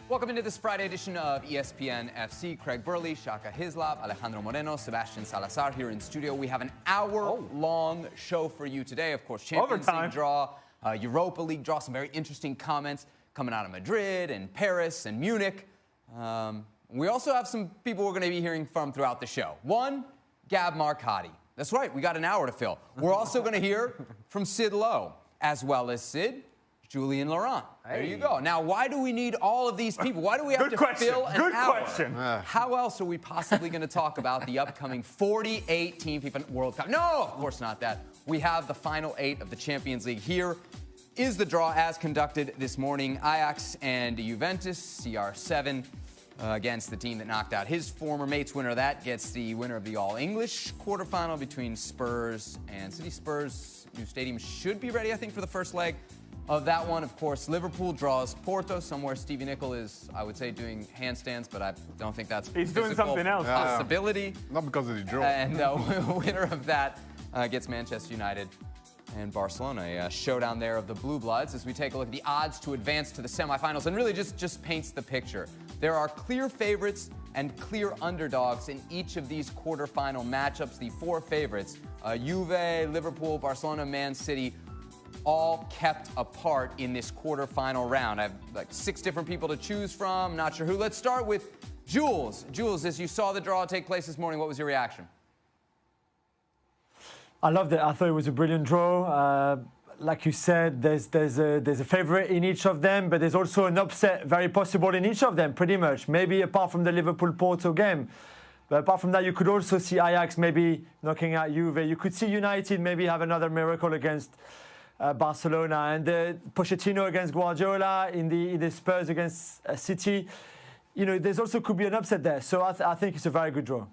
Welcome into this Friday edition of ESPN FC. Craig Burley, Shaka Hislop, Alejandro Moreno, Sebastian Salazar here in studio. We have an hour-long show for you today. Of course, Champions League draw, Europa League draw, some very interesting comments coming out of Madrid and Paris and Munich. We also have some people we're going to be hearing from throughout the show. One, Gab Marcotti. That's right, we got an hour to fill. We're also going to hear from Sid Lowe, as well as Sid, Julian Laurent. There you go. Now, why do we need all of these people? Why do we have to fill an hour? Good question. How else are we possibly going to talk about the upcoming 48-team FIFA World Cup? No, of course not that. We have the final 8 of the Champions League. Here is the draw as conducted this morning. Ajax and Juventus, CR7, against the team that knocked out his former mates. Winner of that gets the winner of the All-English quarterfinal between Spurs and City. Spurs' new stadium should be ready, I think, for the first leg of that one. Of course, Liverpool draws Porto, somewhere Stevie Nicol is, I would say, doing handstands, but I don't think that's He's doing something else. Possibility. Not because of the draw. And the winner of that gets Manchester United and Barcelona. A showdown there of the Blue Bloods as we take a look at the odds to advance to the semifinals, and really just paints the picture. There are clear favorites and clear underdogs in each of these quarterfinal matchups. The 4 favorites, Juve, Liverpool, Barcelona, Man City, all kept apart in this quarterfinal round. I have like 6 different people to choose from. Not sure who. Let's start with Jules. Jules, as you saw the draw take place this morning, what was your reaction? I loved it. I thought it was a brilliant draw. Like you said, there's a favorite in each of them, but there's also an upset very possible in each of them, pretty much. Maybe apart from the Liverpool-Porto game. But apart from that, you could also see Ajax maybe knocking out Juve. You could see United maybe have another miracle against Barcelona, and Pochettino against Guardiola in the Spurs against City. You know, there's also could be an upset there. So I think it's a very good draw.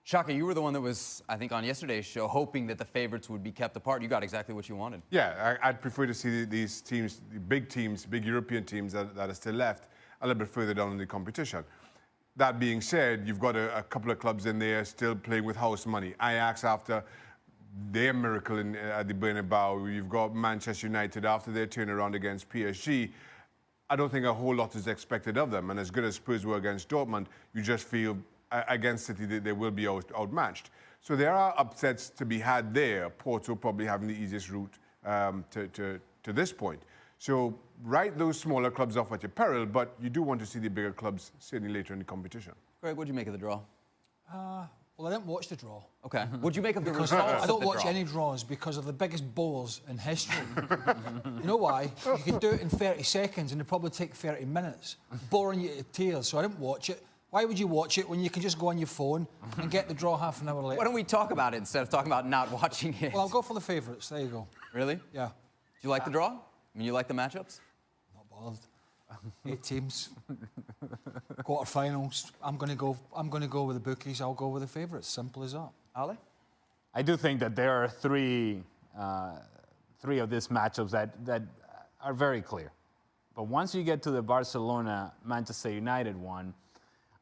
Shaka, you were the one that was, I think, on yesterday's show, hoping that the favorites would be kept apart. You got exactly what you wanted. Yeah, I'd prefer to see these teams, the big European teams that are still left, a little bit further down in the competition. That being said, you've got a couple of clubs in there still playing with house money. Ajax after their miracle at the Bernabeu. You've got Manchester United after their turnaround against PSG. I don't think a whole lot is expected of them. And as good as Spurs were against Dortmund, you just feel against City they will be outmatched. So there are upsets to be had there. Porto probably having the easiest route to this point. So write those smaller clubs off at your peril, but you do want to see the bigger clubs certainly later in the competition. Greg, what did you make of the draw? Well, I didn't watch the draw. Okay. What'd you make of the results? I don't watch any draws because of the biggest bowlers in history. You know why? You can do it in 30 seconds and it'll probably take 30 minutes. Boring you to tears, so I didn't watch it. Why would you watch it when you can just go on your phone and get the draw half an hour later? Why don't we talk about it instead of talking about not watching it? Well, I'll go for the favourites. There you go. Really? Yeah. Do you like the draw? I mean, you like the matchups? Not bothered. 8 teams, quarterfinals. I'm going to go with the bookies. I'll go with the favourites. Simple as that. Ale? I do think that there are three of these matchups that are very clear. But once you get to the Barcelona-Manchester United one,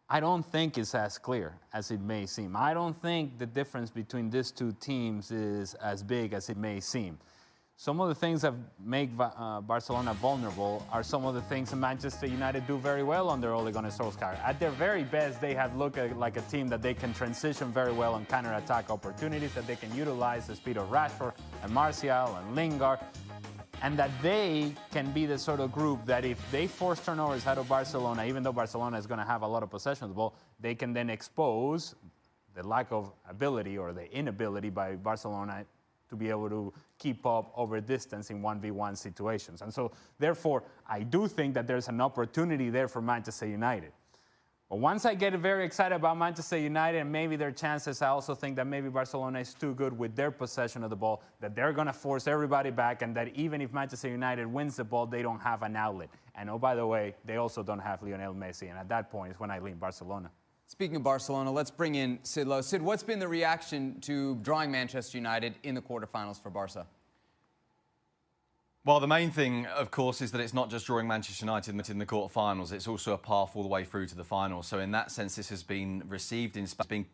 I don't think it's as clear as it may seem. I don't think the difference between these 2 teams is as big as it may seem. Some of the things that make Barcelona vulnerable are some of the things that Manchester United do very well under Ole Gunnar Solskjaer. At their very best, they have looked like a team that they can transition very well on counter-attack opportunities, that they can utilize the speed of Rashford and Martial and Lingard, and that they can be the sort of group that if they force turnovers out of Barcelona, even though Barcelona is going to have a lot of possession of the ball, they can then expose the lack of ability or the inability by Barcelona to be able to keep up over distance in 1v1 situations. And so, therefore, I do think that there's an opportunity there for Manchester United. But once I get very excited about Manchester United and maybe their chances, I also think that maybe Barcelona is too good with their possession of the ball, that they're going to force everybody back, and that even if Manchester United wins the ball, they don't have an outlet. And oh, by the way, they also don't have Lionel Messi, and at that point is when I lean Barcelona. Speaking of Barcelona, let's bring in Sid Lowe. Sid, what's been the reaction to drawing Manchester United in the quarterfinals for Barca? Well, the main thing, of course, is that it's not just drawing Manchester United in the quarterfinals. It's also a path all the way through to the final. So in that sense, this has been received in Spain as being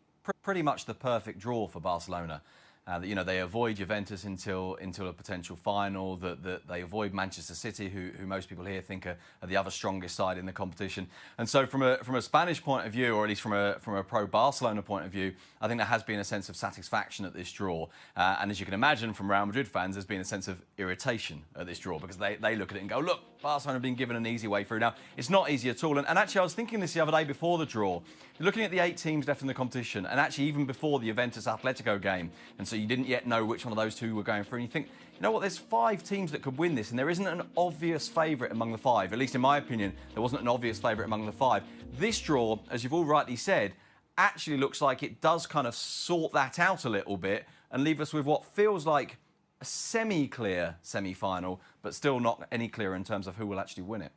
pretty much the perfect draw for Barcelona. That, you know, they avoid Juventus until a potential final. That they avoid Manchester City, who most people here think are the other strongest side in the competition. And so, from a Spanish point of view, or at least from a pro Barcelona point of view, I think there has been a sense of satisfaction at this draw. And as you can imagine, from Real Madrid fans, there's been a sense of irritation at this draw because they look at it and go, look, Barcelona have been given an easy way through. Now, it's not easy at all. And actually, I was thinking this the other day before the draw, looking at the 8 teams left in the competition, and actually even before the Juventus Atletico game, and so you didn't yet know which one of those two were going through, and you think, you know what, there's 5 teams that could win this, and there isn't an obvious favourite among the 5. At least in my opinion, there wasn't an obvious favourite among the 5. This draw, as you've all rightly said, actually looks like it does kind of sort that out a little bit and leave us with what feels like a semi-clear semi-final, but still not any clearer in terms of who will actually win it.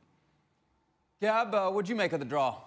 Gab, what'd you make of the draw?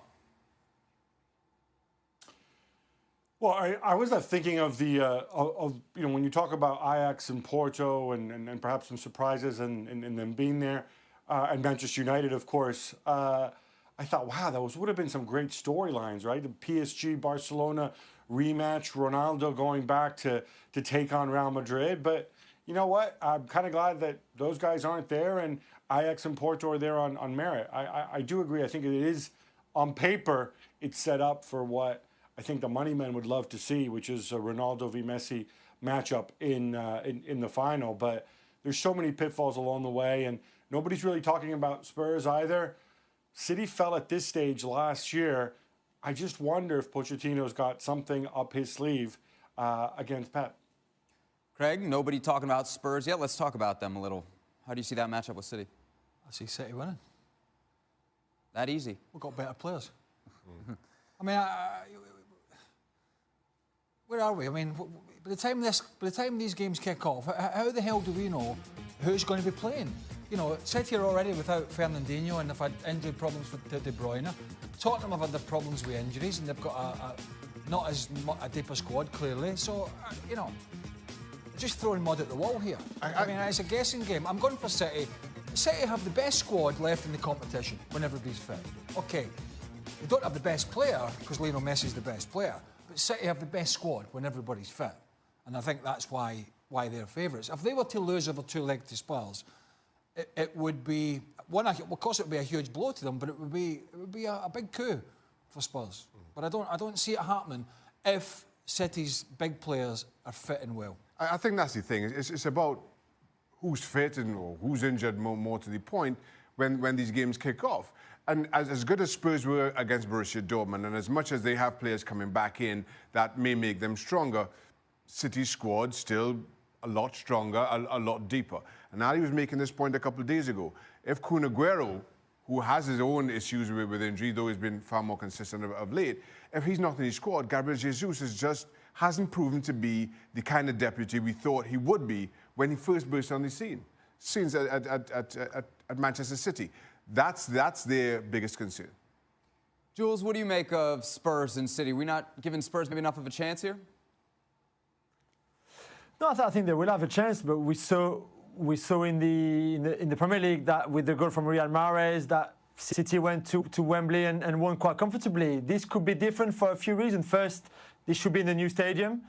Well, I was thinking of the you know, when you talk about Ajax and Porto and perhaps some surprises and them being there, and Manchester United, of course. I thought, wow, those would have been some great storylines, right? The PSG Barcelona rematch, Ronaldo going back to take on Real Madrid. But you know what? I'm kind of glad that those guys aren't there, and Ajax and Porto are there on merit. I do agree. I think it is, on paper, it's set up for what I think the money men would love to see, which is a Ronaldo v Messi matchup in the final. But there's so many pitfalls along the way, and nobody's really talking about Spurs either. City fell at this stage last year. I just wonder if Pochettino's got something up his sleeve against Pep. Craig, nobody talking about Spurs yet. Let's talk about them a little. How do you see that matchup with City? I see City winning. That easy? We've got better players. I mean, where are we? I mean, by the time these games kick off, how the hell do we know who's going to be playing? You know, City are already without Fernandinho, and they've had injury problems with De Bruyne. Tottenham have had their problems with injuries, and they've got not as a deeper squad, clearly. So, you know, just throwing mud at the wall here. I mean, it's a guessing game. I'm going for City. City have the best squad left in the competition when everybody's fit. OK, they don't have the best player, because Lionel Messi's the best player, but City have the best squad when everybody's fit. And I think that's why they're favourites. If they were to lose over 2-legged to Spurs, it would be of course, it would be a huge blow to them, but it would be a big coup for Spurs. But I don't see it happening if City's big players are fit and well. I think that's the thing. It's about who's fit and or who's injured more to the point when these games kick off. And as good as Spurs were against Borussia Dortmund, and as much as they have players coming back in that may make them stronger, City's squad still a lot stronger, a lot deeper. And Ali was making this point a couple of days ago. If Kun Aguero, who has his own issues with injury, though he's been far more consistent of late, if he's not in his squad, Gabriel Jesus hasn't proven to be the kind of deputy we thought he would be when he first burst on the scene at Manchester City. That's their biggest concern. Jules, what do you make of Spurs and City? We're not giving Spurs maybe enough of a chance here? No, I think they will have a chance, but we saw in the Premier League that with the goal from Riyad Mahrez that City went to Wembley and won quite comfortably. This could be different for a few reasons. First, this should be in the new stadium.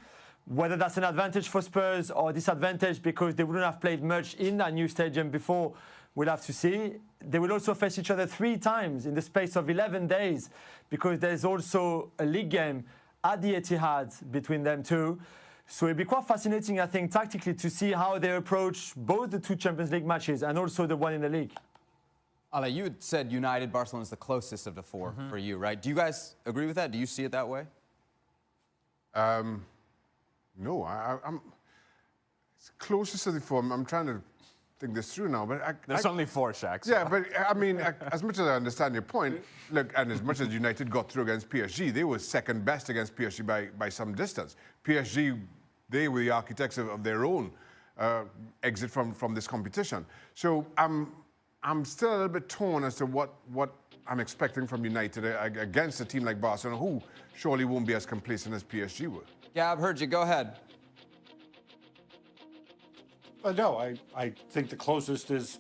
Whether that's an advantage for Spurs or disadvantage because they wouldn't have played much in that new stadium before, we'll have to see. They will also face each other 3 times in the space of 11 days because there's also a league game at the Etihad between them two. So it'd be quite fascinating, I think, tactically to see how they approach both the 2 Champions League matches and also the one in the league. Ale, you had said United, Barcelona's the closest of the 4 for you, right? Do you guys agree with that? Do you see it that way? No, I'm it's closest to the 4. I'm trying to think this through now, but there's only 4, Shaq. So. Yeah, but I mean, as much as I understand your point, look, and as much as United got through against PSG, they were second best against PSG by some distance. PSG, they were the architects of their own exit from this competition. So I'm still a little bit torn as to what I'm expecting from United against a team like Barcelona, who surely won't be as complacent as PSG were. Yeah, I've heard you. Go ahead. No, I think the closest is,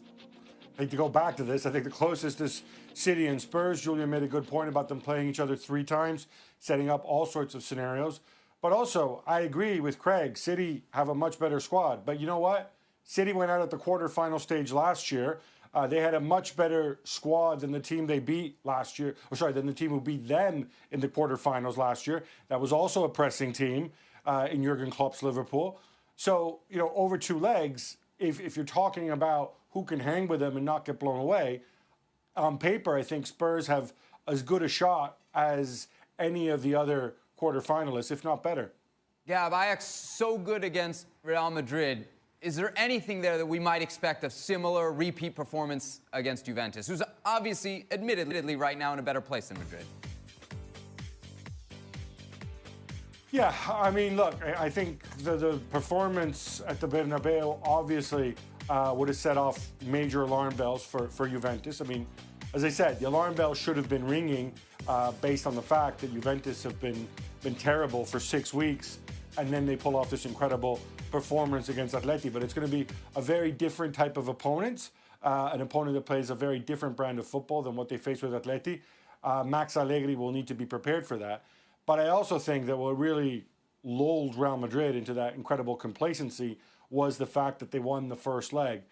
I think to go back to this, I think the closest is City and Spurs. Julian made a good point about them playing each other 3 times, setting up all sorts of scenarios. But also, I agree with Craig. City have a much better squad. But you know what? City went out at the quarterfinal stage last year. They had a much better squad than the team they beat last year. Than the team who beat them in the quarterfinals last year. That was also a pressing team in Jurgen Klopp's Liverpool. So, over 2 legs, if you're talking about who can hang with them and not get blown away, on paper, I think Spurs have as good a shot as any of the other quarterfinalists, if not better. Yeah, Ajax so good against Real Madrid. Is there anything there that we might expect a similar repeat performance against Juventus, who's obviously, admittedly, right now in a better place than Madrid? Yeah, I mean, look, I think the performance at the Bernabeu obviously would have set off major alarm bells for Juventus. I mean, as I said, the alarm bells should have been ringing based on the fact that Juventus have been terrible for 6 weeks, and then they pull off this incredible performance against Atleti. But it's going to be a very different type of opponent, an opponent that plays a very different brand of football than what they face with Atleti. Max Allegri will need to be prepared for that. But I also think that what really lulled Real Madrid into that incredible complacency was the fact that they won the first leg.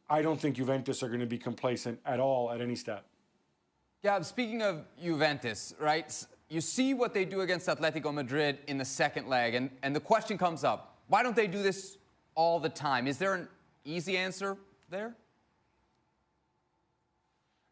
I don't think Juventus are going to be complacent at all at any step. Yeah, speaking of Juventus, right? You see what they do against Atletico Madrid in the second leg, and the question comes up, why don't they do this all the time? Is there an easy answer there?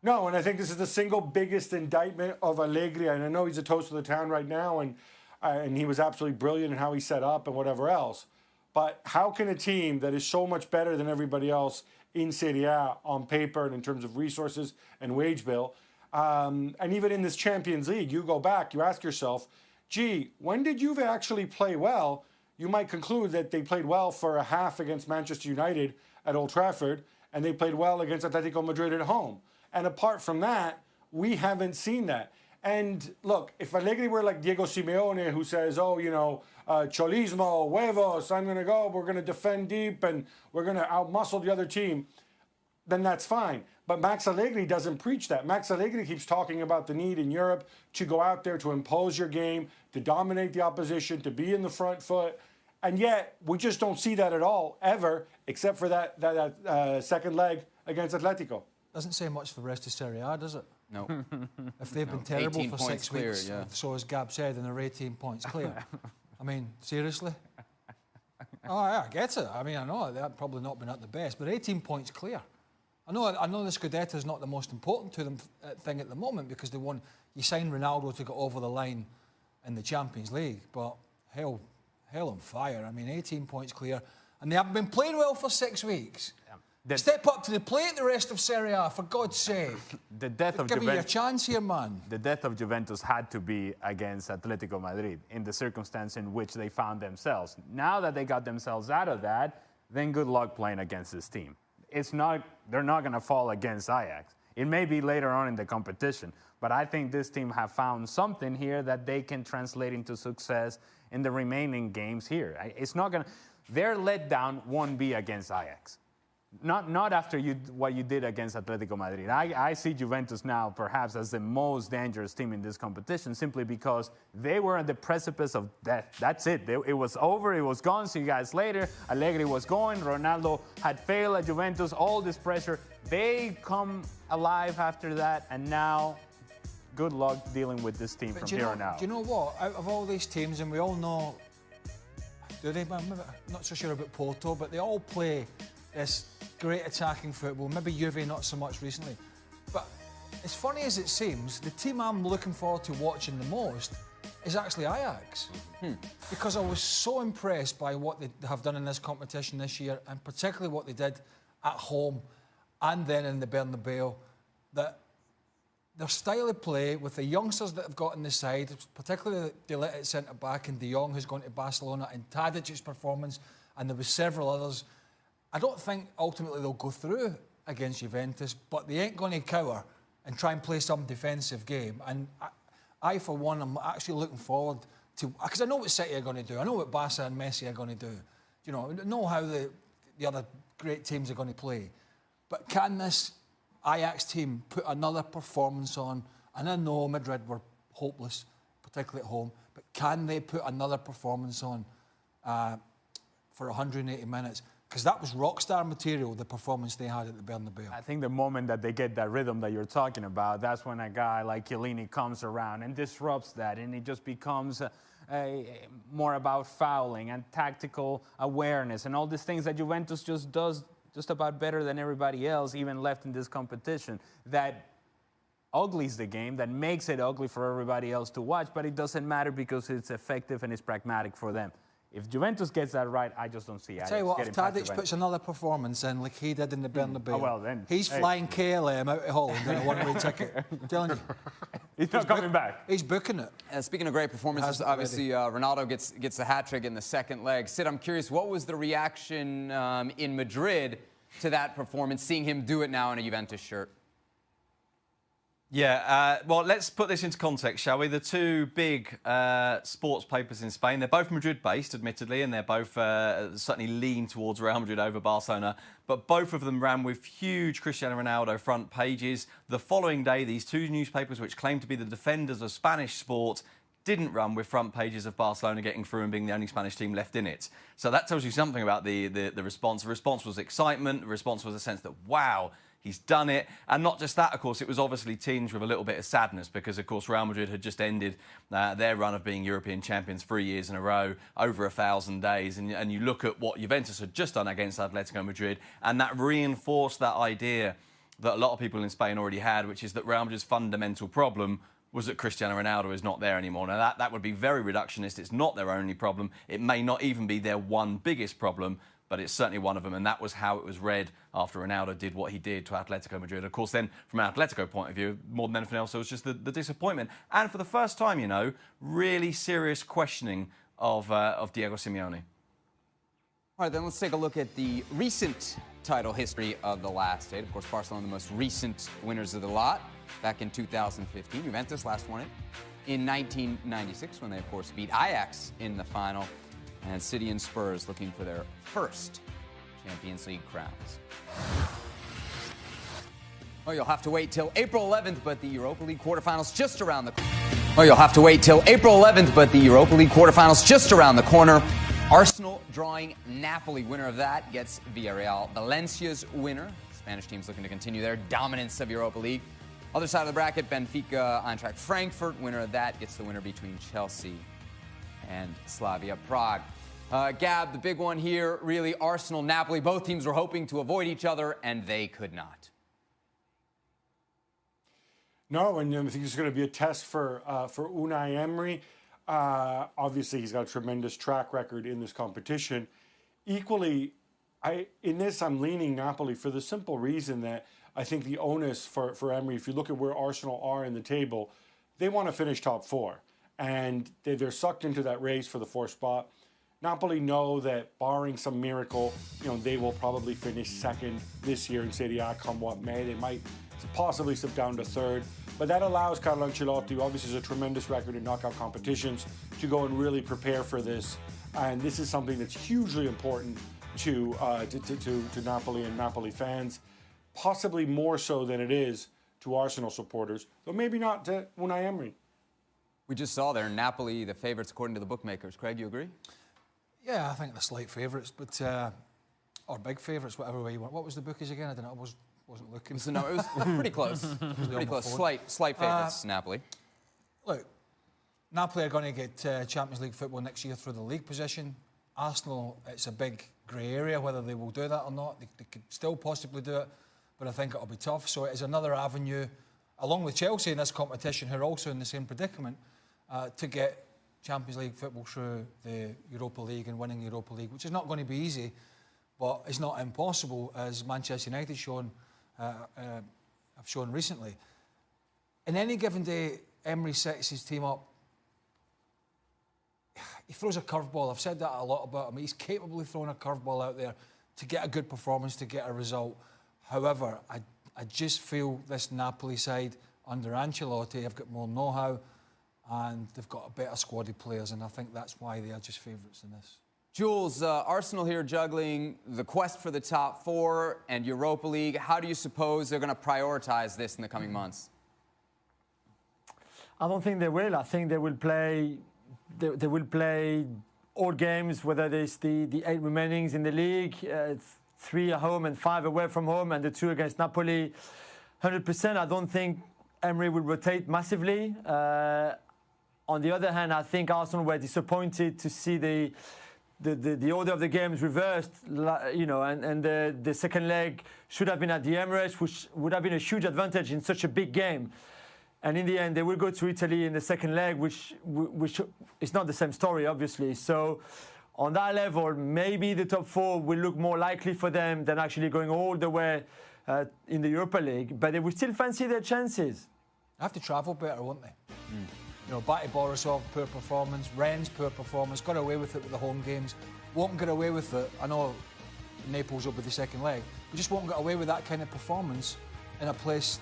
No, and I think this is the single biggest indictment of Allegri. And I know he's a toast of the town right now, and he was absolutely brilliant in how he set up and whatever else. But how can a team that is so much better than everybody else in Serie A on paper and in terms of resources and wage bill, and even in this Champions League, you go back, you ask yourself, gee, when did Juve actually play well? You might conclude that they played well for a half against Manchester United at Old Trafford, and they played well against Atletico Madrid at home. And apart from that, we haven't seen that. And look, if Allegri were like Diego Simeone, who says, cholismo, huevos, I'm going to go, we're going to defend deep, and we're going to outmuscle the other team, then that's fine. But Max Allegri doesn't preach that. Max Allegri keeps talking about the need in Europe to go out there, to impose your game, to dominate the opposition, to be in the front foot. And yet, we just don't see that at all, ever, except for that second leg against Atletico. Doesn't say much for the rest of Serie A, does it? No. If they've been terrible for 6 clear, weeks, yeah. so as Gab said, and they're 18 points clear. I mean, seriously? Oh, yeah, I get it. I mean, I know they've probably not been at the best, but 18 points clear. I know the Scudetto is not the most important to them thing at the moment because they won. You signed Ronaldo to get over the line in the Champions League, but hell on fire. I mean, 18 points clear, and they haven't been playing well for 6 weeks. Step up to the plate, the rest of Serie A, for God's sake. The death of Give me a chance here, man. The death of Juventus had to be against Atletico Madrid in the circumstance in which they found themselves. Now that they got themselves out of that, then good luck playing against this team. They're not going to fall against Ajax. It may be later on in the competition, but I think this team have found something here that they can translate into success in the remaining games here. It's not going to. Their letdown won't be against Ajax. Not after what you did against Atletico Madrid. I see Juventus now perhaps as the most dangerous team in this competition simply because they were on the precipice of death. That's it. It was over. It was gone. See you guys later. Allegri was going. Ronaldo had failed at Juventus. All this pressure. They come alive after that, and now good luck dealing with this team from here on out. Do you know what? Out of all these teams, and we all know, I'm not so sure about Porto, but they all play this great attacking football. Maybe Juve not so much recently. But as funny as it seems, the team I'm looking forward to watching the most is actually Ajax. Because I was so impressed by what they have done in this competition this year, and particularly what they did at home and then in the Bernabeu, that their style of play with the youngsters that have got on the side, particularly De Ligt at centre-back and De Jong, who's gone to Barcelona, and Tadic's performance, and there was several others. I don't think ultimately they'll go through against Juventus, but they ain't going to cower and try and play some defensive game. And I for one, am actually looking forward to, because I know what City are going to do. I know what Barca and Messi are going to do. You know how the other great teams are going to play. But can this Ajax team put another performance on? And I know Madrid were hopeless, particularly at home. But can they put another performance on for 180 minutes? Because that was rock-star material, the performance they had at the Bernabeu. I think the moment that they get that rhythm that you're talking about, that's when a guy like Chiellini comes around and disrupts that, and it just becomes more about fouling and tactical awareness and all these things that Juventus just does just about better than everybody else, even left in this competition, that uglies the game, that makes it ugly for everybody else to watch, but it doesn't matter because it's effective and it's pragmatic for them. If Juventus gets that right, I just don't see it. Tell you what, if Tadic puts another performance in like he did in the Bernabeu, well, then, he's flying KLM out of Holland on a one-way ticket. I'm telling you. He's not coming back. He's booking it. Speaking of great performances, obviously Ronaldo gets the hat-trick in the second leg. Sid, I'm curious, what was the reaction in Madrid to that performance, seeing him do it now in a Juventus shirt? Yeah, well, let's put this into context, shall we? The two big sports papers in Spain, they're both Madrid-based, admittedly, and they're both certainly lean towards Real Madrid over Barcelona, but both of them ran with huge Cristiano Ronaldo front pages. The following day, these two newspapers, which claim to be the defenders of Spanish sport, didn't run with front pages of Barcelona getting through and being the only Spanish team left in it. So that tells you something about the response. The response was excitement. The response was a sense that, wow, he's done it. And not just that, of course, it was obviously tinged with a little bit of sadness because, of course, Real Madrid had just ended their run of being European champions 3 years in a row, over 1,000 days. And you look at what Juventus had just done against Atletico Madrid, and that reinforced that idea that a lot of people in Spain already had, which is that Real Madrid's fundamental problem was that Cristiano Ronaldo is not there anymore. Now, that would be very reductionist. It's not their only problem. It may not even be their one biggest problem, but it's certainly one of them, and that was how it was read after Ronaldo did what he did to Atletico Madrid. Of course, then, from an Atletico point of view, more than anything else, it was just the disappointment. And for the first time, you know, really serious questioning of Diego Simeone. All right, then let's take a look at the recent title history of the last 8. Of course, Barcelona, the most recent winners of the lot, back in 2015. Juventus last won it in 1996, when they, of course, beat Ajax in the final. And City and Spurs looking for their first Champions League crowns. Well, you'll have to wait till April 11th, but the Europa League quarterfinals just around the corner. Well, you'll have to wait till April 11th, but the Europa League quarterfinals just around the corner. Arsenal drawing Napoli. Winner of that gets Villarreal. Valencia's winner. Spanish team's looking to continue their dominance of Europa League. Other side of the bracket, Benfica, Eintracht Frankfurt. Winner of that gets the winner between Chelsea and Slavia Prague. Gab, the big one here, really, Arsenal, Napoli. Both teams were hoping to avoid each other, and they could not. No, and I think it's going to be a test for Unai Emery. Obviously, he's got a tremendous track record in this competition. Equally, I'm leaning Napoli for the simple reason that I think the onus for Emery, if you look at where Arsenal are in the table, they want to finish top 4. And they're sucked into that race for the 4th spot. Napoli know that, barring some miracle, they will probably finish 2nd this year in Serie A come what may. They might possibly slip down to 3rd. But that allows Carlo Ancelotti, who obviously has a tremendous record in knockout competitions, to go and really prepare for this. And this is something that's hugely important to Napoli and Napoli fans, possibly more so than it is to Arsenal supporters, though maybe not to Unai Emery. We just saw there, Napoli, the favourites according to the bookmakers. Craig, you agree? Yeah, I think they're slight favourites, but or big favourites, whatever way you want. What was the bookies again? I don't know. I wasn't looking. So, no, it was pretty close. Pretty close. Slight favourites, Napoli. Look, Napoli are going to get Champions League football next year through the league position. Arsenal, it's a big grey area whether they will do that or not. They could still possibly do it, but I think it'll be tough. So it is another avenue, along with Chelsea in this competition, who are also in the same predicament, to get Champions League football through the Europa League and winning the Europa League, which is not going to be easy, but it's not impossible, as Manchester United have shown recently. In any given day, Emery sets his team up. He throws a curveball. I've said that a lot about him. He's capable of throwing a curveball out there to get a good performance, to get a result. However, I just feel this Napoli side under Ancelotti have got more know-how, and they've got a better squad of players, and I think that's why they are just favourites in this. Jules, Arsenal here juggling the quest for the top 4 and Europa League. How do you suppose they're going to prioritise this in the coming months? I don't think they will. I think they will play. They will play all games, whether there's the 8 remainings in the league, 3 at home and 5 away from home, and the 2 against Napoli. 100%. I don't think Emery will rotate massively. On the other hand, I think Arsenal were disappointed to see the order of the games reversed, and the second leg should have been at the Emirates, which would have been a huge advantage in such a big game. And in the end, they will go to Italy in the second leg, which is not the same story, obviously. So on that level, maybe the top 4 will look more likely for them than actually going all the way in the Europa League. But they will still fancy their chances. They have to travel better, won't they? Back to Borisov, poor performance. Rennes, poor performance. Got away with it with the home games. Won't get away with it. I know Naples will be the second leg. We just won't get away with that kind of performance in a place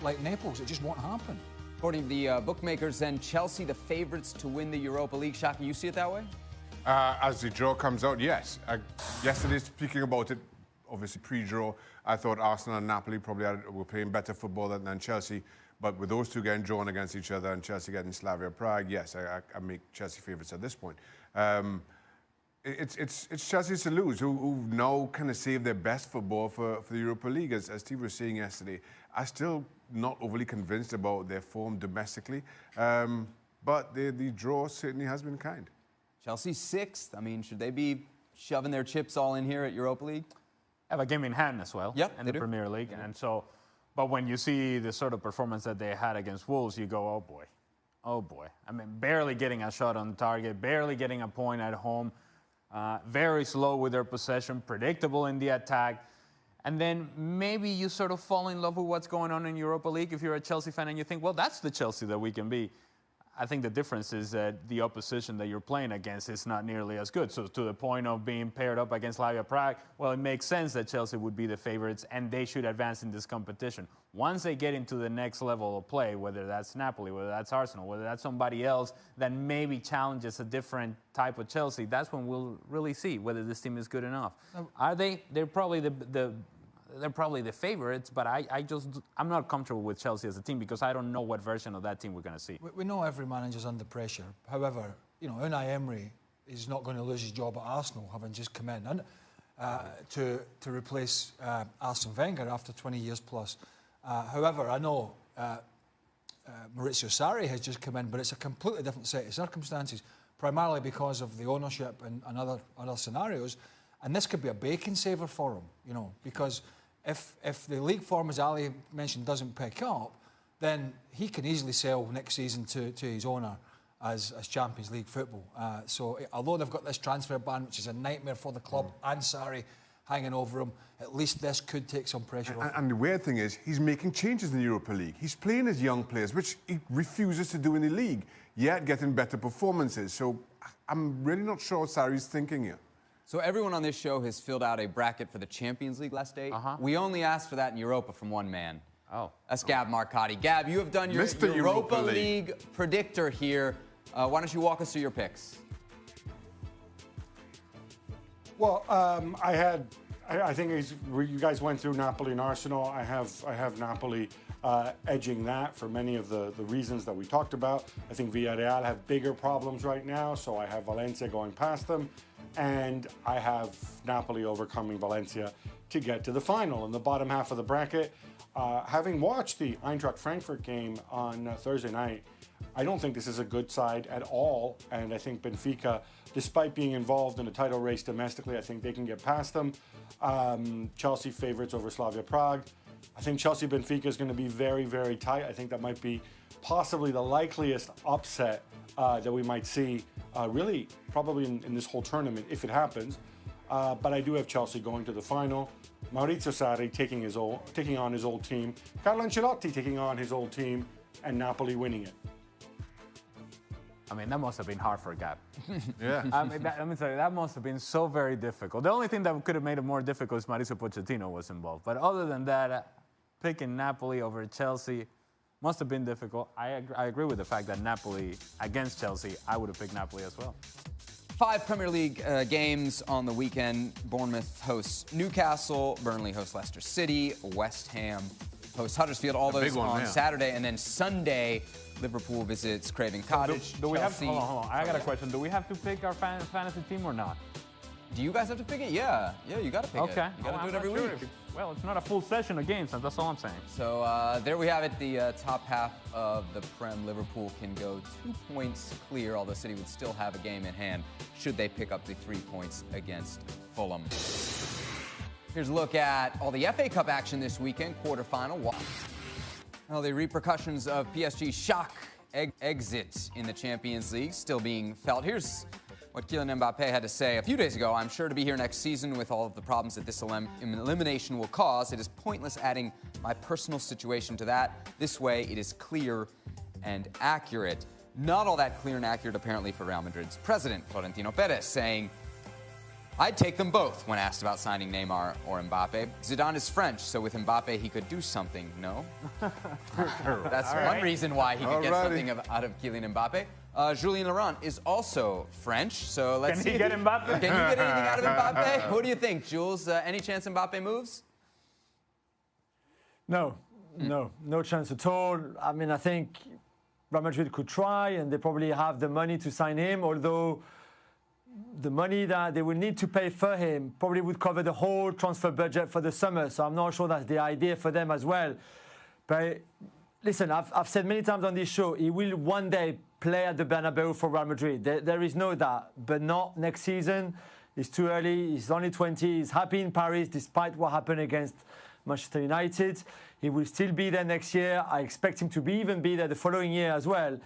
like Naples. It just won't happen. According to the bookmakers, then Chelsea the favourites to win the Europa League. Shaka, you see it that way? As the draw comes out, yes. Yesterday, speaking about it, obviously pre-draw, I thought Arsenal and Napoli probably were playing better football than Chelsea. But with those two getting drawn against each other and Chelsea getting Slavia Prague, yes, I make Chelsea favourites at this point. It's Chelsea to lose, who now kind of saved their best football for the Europa League. As Steve was saying yesterday, I'm still not overly convinced about their form domestically. But the draw certainly has been kind. Chelsea 6th. I mean, should they be shoving their chips all in here at Europa League? Have a game in hand as well in the Premier League. And so... But when you see the sort of performance that they had against Wolves, you go, oh boy. I mean, barely getting a shot on target, barely getting a point at home, very slow with their possession, predictable in the attack. And then maybe you sort of fall in love with what's going on in Europa League if you're a Chelsea fan and you think, well, that's the Chelsea that we can be. I think the difference is that the opposition that you're playing against is not nearly as good. So to the point of being paired up against Slavia Prague, well, it makes sense that Chelsea would be the favorites and they should advance in this competition. Once they get into the next level of play, whether that's Napoli, whether that's Arsenal, whether that's somebody else that maybe challenges a different type of Chelsea, that's when we'll really see whether this team is good enough. Are they? They're probably they're probably the favorites, but I'm not comfortable with Chelsea as a team because I don't know what version of that team we're going to see. We know every manager's under pressure. However, Unai Emery is not going to lose his job at Arsenal, having just come in to replace Arsene Wenger after 20 years plus. However, I know Maurizio Sarri has just come in, but it's a completely different set of circumstances, primarily because of the ownership and other scenarios. And this could be a bacon saver for him, because if the league form, as Ali mentioned, doesn't pick up, then he can easily sell next season to his owner as Champions League football. So although they've got this transfer ban, which is a nightmare for the club, and Sarri hanging over him, at least this could take some pressure off. And the weird thing is, he's making changes in the Europa League. He's playing his young players, which he refuses to do in the league, yet getting better performances. So I'm really not sure what Sarri's thinking here. So everyone on this show has filled out a bracket for the Champions League last date. We only asked for that in Europa from one man. That's Gab Marcotti. Gab, you have done your Europa League predictor here. Why don't you walk us through your picks? Well, I think you guys went through Napoli and Arsenal. I have Napoli edging that for many of the reasons that we talked about. I think Villarreal have bigger problems right now, so I have Valencia going past them. And I have Napoli overcoming Valencia to get to the final in the bottom half of the bracket. Having watched the Eintracht Frankfurt game on Thursday night, I don't think this is a good side at all. And I think Benfica, despite being involved in a title race domestically, I think they can get past them. Chelsea favorites over Slavia Prague. I think Chelsea-Benfica is going to be very, very tight. I think that might be possibly the likeliest upset that we might see, really, probably in this whole tournament, if it happens. But I do have Chelsea going to the final. Maurizio Sarri taking on his old team. Carlo Ancelotti taking on his old team, and Napoli winning it. I mean, that must have been hard for Gab. Yeah. Let me tell you, that must have been so very difficult. The only thing that could have made it more difficult is Mauricio Pochettino was involved. But other than that, picking Napoli over Chelsea must have been difficult. I agree with the fact that Napoli against Chelsea, I would have picked Napoli as well. 5 Premier League games on the weekend. Bournemouth hosts Newcastle. Burnley hosts Leicester City. West Ham host Huddersfield. All those on Saturday. And then Sunday, Liverpool visits Craven Cottage. Do we have to, hold on. I got a question. Do we have to pick our fantasy team or not? Do you guys have to pick it? Yeah, you got to pick it. Okay. You got to do it every week. Well, it's not a full session of games, that's all I'm saying. So there we have it. The top half of the Prem. Liverpool can go 2 points clear, although City would still have a game in hand should they pick up the 3 points against Fulham. Here's a look at all the FA Cup action this weekend, quarterfinal. Well, the repercussions of PSG's shock exit in the Champions League still being felt. Here's what Kylian Mbappé had to say a few days ago. I'm sure to be here next season with all of the problems that this elimination will cause. It is pointless adding my personal situation to that. This way, it is clear and accurate. Not all that clear and accurate, apparently, for Real Madrid's president, Florentino Perez, saying, I'd take them both when asked about signing Neymar or Mbappe. Zidane is French, so with Mbappe, he could do something, no? That's one reason why he could get something out of Kylian Mbappe. Julien Laurent is also French, so let's see. Can he get Mbappe? Can you get anything out of Mbappe? What do you think, Jules? Any chance Mbappe moves? No chance at all. I mean, I think Real Madrid could try, and they probably have the money to sign him, although the money that they will need to pay for him probably would cover the whole transfer budget for the summer, so I'm not sure that's the idea for them as well. But listen, I've said many times on this show, he will one day play at the Bernabeu for Real Madrid. There is no doubt, but not next season. It's too early. He's only 20. He's happy in Paris despite what happened against Manchester United. He will still be there next year. I expect him to even be there the following year as well.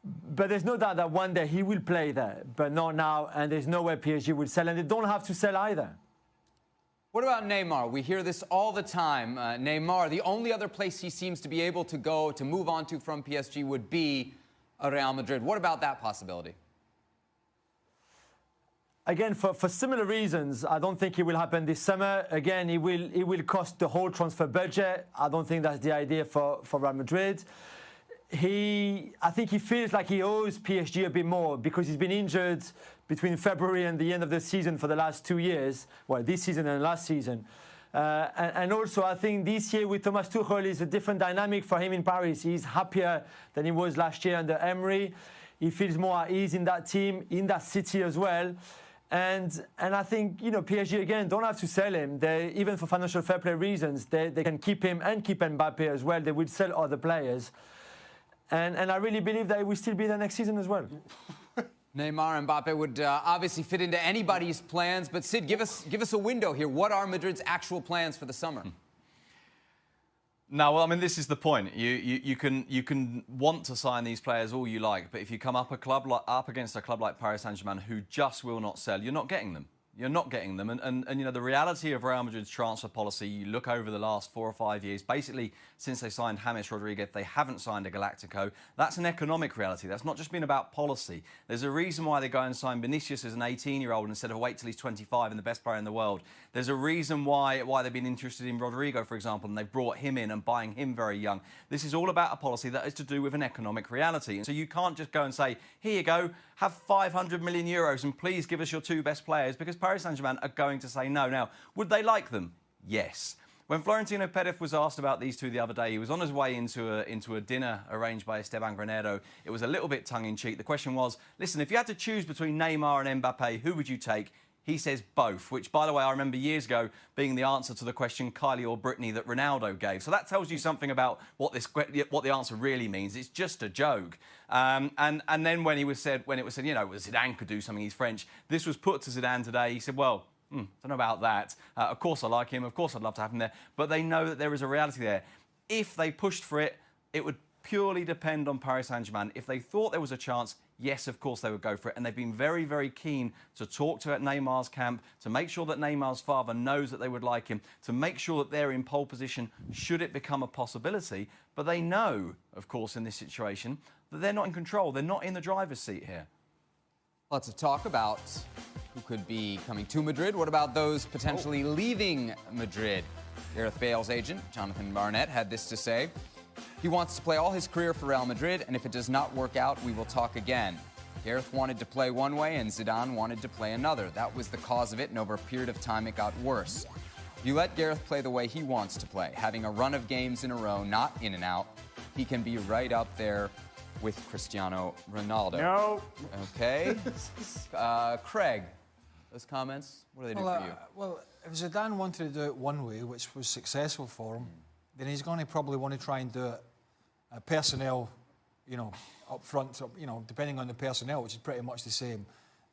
But there's no doubt that one day he will play there, but not now, and there's no way PSG will sell, and they don't have to sell either. What about Neymar? We hear this all the time. Neymar, the only other place he seems to be able to go to move on to from PSG would be Real Madrid. What about that possibility? Again, for similar reasons, I don't think it will happen this summer. Again, it will cost the whole transfer budget. I don't think that's the idea for Real Madrid. I think he feels like he owes PSG a bit more because he's been injured between February and the end of the season for the last 2 years. Well, this season and last season. And also, I think this year with Thomas Tuchel is a different dynamic for him in Paris. He's happier than he was last year under Emery. He feels more at ease in that team, in that city as well. And I think, PSG, again, don't have to sell him. Even for financial fair play reasons, they can keep him and keep Mbappe as well. They will sell other players. And I really believe that he will still be there next season as well. Neymar and Mbappe would obviously fit into anybody's plans. But Sid, give us a window here. What are Madrid's actual plans for the summer? No, well, I mean, this is the point. You can want to sign these players all you like, but if you come up against a club like Paris Saint-Germain who just will not sell, you're not getting them. You're not getting them. And the reality of Real Madrid's transfer policy, you look over the last 4 or 5 years, basically since they signed James Rodriguez, they haven't signed a Galactico. That's an economic reality. That's not just been about policy. There's a reason why they go and sign Vinicius as an 18-year-old instead of wait till he's 25 and the best player in the world. There's a reason why they've been interested in Rodrigo, for example, and they've brought him in and buying him very young. This is all about a policy that is to do with an economic reality. And so you can't just go and say, here you go, have 500 million euros and please give us your 2 best players, because Paris Saint-Germain are going to say no. Now, would they like them? Yes. When Florentino Perez was asked about these two the other day, he was on his way into a dinner arranged by Esteban Granero. It was a little bit tongue-in-cheek. The question was, listen, if you had to choose between Neymar and Mbappe, who would you take? He says both, which, by the way, I remember years ago being the answer to the question Kylie or Brittany that Ronaldo gave. So that tells you something about what the answer really means. It's just a joke. And then when it was said, Zidane could do something, he's French, this was put to Zidane today. He said, well, don't know about that. Of course I like him. Of course I'd love to have him there. But they know that there is a reality there. If they pushed for it, it would purely depend on Paris Saint-Germain. If they thought there was a chance, yes, of course they would go for it. And they've been very, very keen to talk to Neymar's camp, to make sure that Neymar's father knows that they would like him, to make sure that they're in pole position should it become a possibility. But they know, of course, in this situation, that they're not in control. They're not in the driver's seat here. Lots of talk about who could be coming to Madrid. What about those potentially leaving Madrid? Gareth Bale's agent, Jonathan Barnett, had this to say. He wants to play all his career for Real Madrid, and if it does not work out, we will talk again. Gareth wanted to play one way, and Zidane wanted to play another. That was the cause of it, and over a period of time, it got worse. You let Gareth play the way he wants to play, having a run of games in a row, not in and out. He can be right up there with Cristiano Ronaldo. No. Okay. Craig, those comments, what do they do for you? Well, if Zidane wanted to do it one way, which was successful for him, then he's going to probably want to try and do it personnel, up front, depending on the personnel, which is pretty much the same.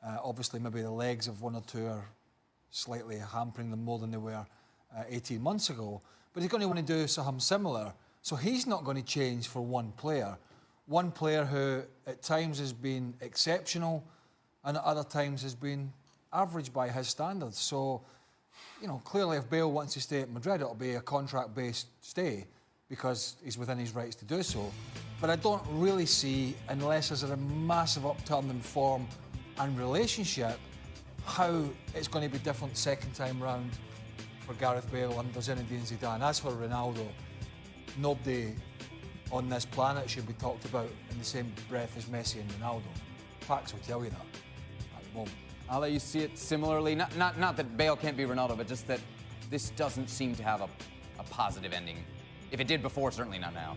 Obviously, maybe the legs of one or two are slightly hampering them more than they were 18 months ago. But he's going to want to do something similar. So he's not going to change for one player. One player who at times has been exceptional and at other times has been average by his standards. So, clearly if Bale wants to stay at Madrid, it'll be a contract-based stay because he's within his rights to do so. But I don't really see, unless there's a massive upturn in form and relationship, how it's going to be different second time round for Gareth Bale under Zinedine Zidane. As for Ronaldo, nobody on this planet should be talked about in the same breath as Messi and Ronaldo. Facts will tell you that at the moment. I'll let you see it similarly. Not that Bale can't be Ronaldo, but just that this doesn't seem to have a positive ending. If it did before, certainly not now.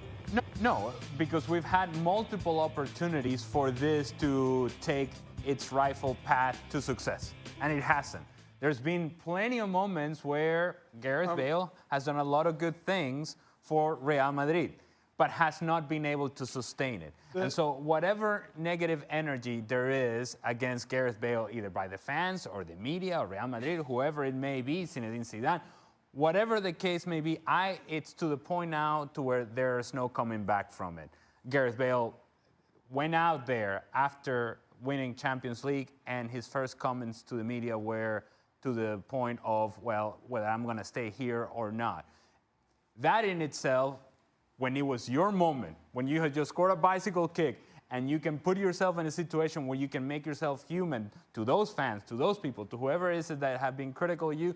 No, because we've had multiple opportunities for this to take its rightful path to success, and it hasn't. There's been plenty of moments where Gareth Bale has done a lot of good things for Real Madrid, but has not been able to sustain it. And so whatever negative energy there is against Gareth Bale, either by the fans or the media or Real Madrid, whoever it may be, Zinedine Zidane, whatever the case may be, it's to the point now to where there's no coming back from it. Gareth Bale went out there after winning Champions League, and his first comments to the media were to the point of, well, whether I'm going to stay here or not. That in itself, when it was your moment, when you had just scored a bicycle kick, and you can put yourself in a situation where you can make yourself human to those fans, to those people, to whoever it is that have been critical of you,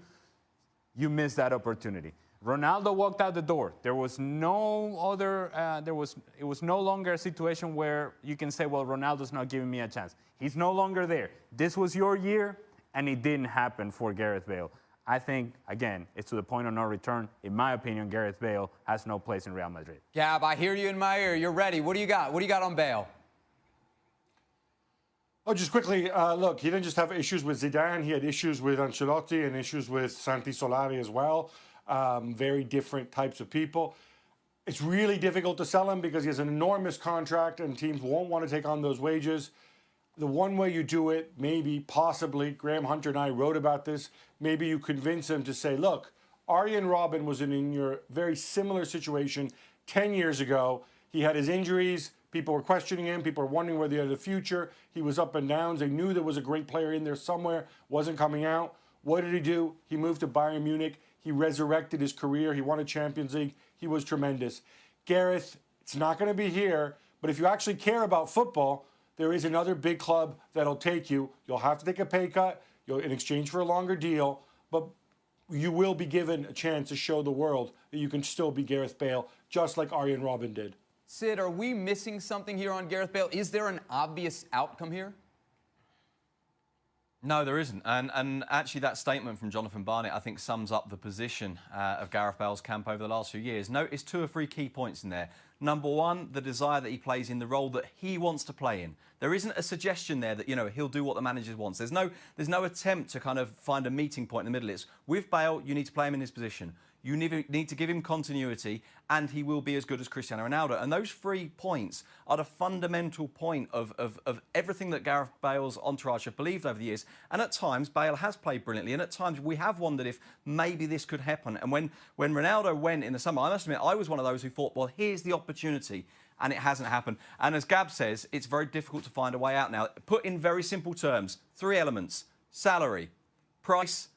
you missed that opportunity. Ronaldo walked out the door. There was no other, it was no longer a situation where you can say, well, Ronaldo's not giving me a chance. He's no longer there. This was your year, and it didn't happen for Gareth Bale. I think, again, it's to the point of no return. In my opinion, Gareth Bale has no place in Real Madrid. Gab, I hear you in my ear. You're ready. What do you got? What do you got on Bale? Oh, just quickly, look, he didn't just have issues with Zidane. He had issues with Ancelotti and issues with Santi Solari as well. Very different types of people. It's really difficult to sell him because he has an enormous contract and teams won't want to take on those wages. The one way you do it, maybe, possibly, Graham Hunter and I wrote about this, maybe you convince him to say, look, Arjen Robben was in your very similar situation 10 years ago. He had his injuries. People were questioning him. People were wondering whether he had a future. He was up and downs. They knew there was a great player in there somewhere, wasn't coming out. What did he do? He moved to Bayern Munich. He resurrected his career. He won a Champions League. He was tremendous. Gareth, it's not going to be here, but if you actually care about football, there is another big club that'll take you. You'll have to take a pay cut in exchange for a longer deal, but you will be given a chance to show the world that you can still be Gareth Bale, just like Arjen Robben did. Sid, are we missing something here on Gareth Bale? Is there an obvious outcome here? No, there isn't. And actually that statement from Jonathan Barnett, I think, sums up the position of Gareth Bale's camp over the last few years. Notice 2 or 3 key points in there. Number one, the desire that he plays in the role that he wants to play in. There isn't a suggestion there that, he'll do what the manager wants. There's no attempt to kind of find a meeting point in the middle. It's, with Bale, you need to play him in his position. You need to give him continuity, and he will be as good as Cristiano Ronaldo. And those 3 points are the fundamental point of everything that Gareth Bale's entourage have believed over the years. And at times, Bale has played brilliantly. And at times, we have wondered if maybe this could happen. And when Ronaldo went in the summer, I must admit, I was one of those who thought, well, here's the opportunity. And it hasn't happened. And as Gab says, it's very difficult to find a way out now. Put in very simple terms, 3 elements: salary, price,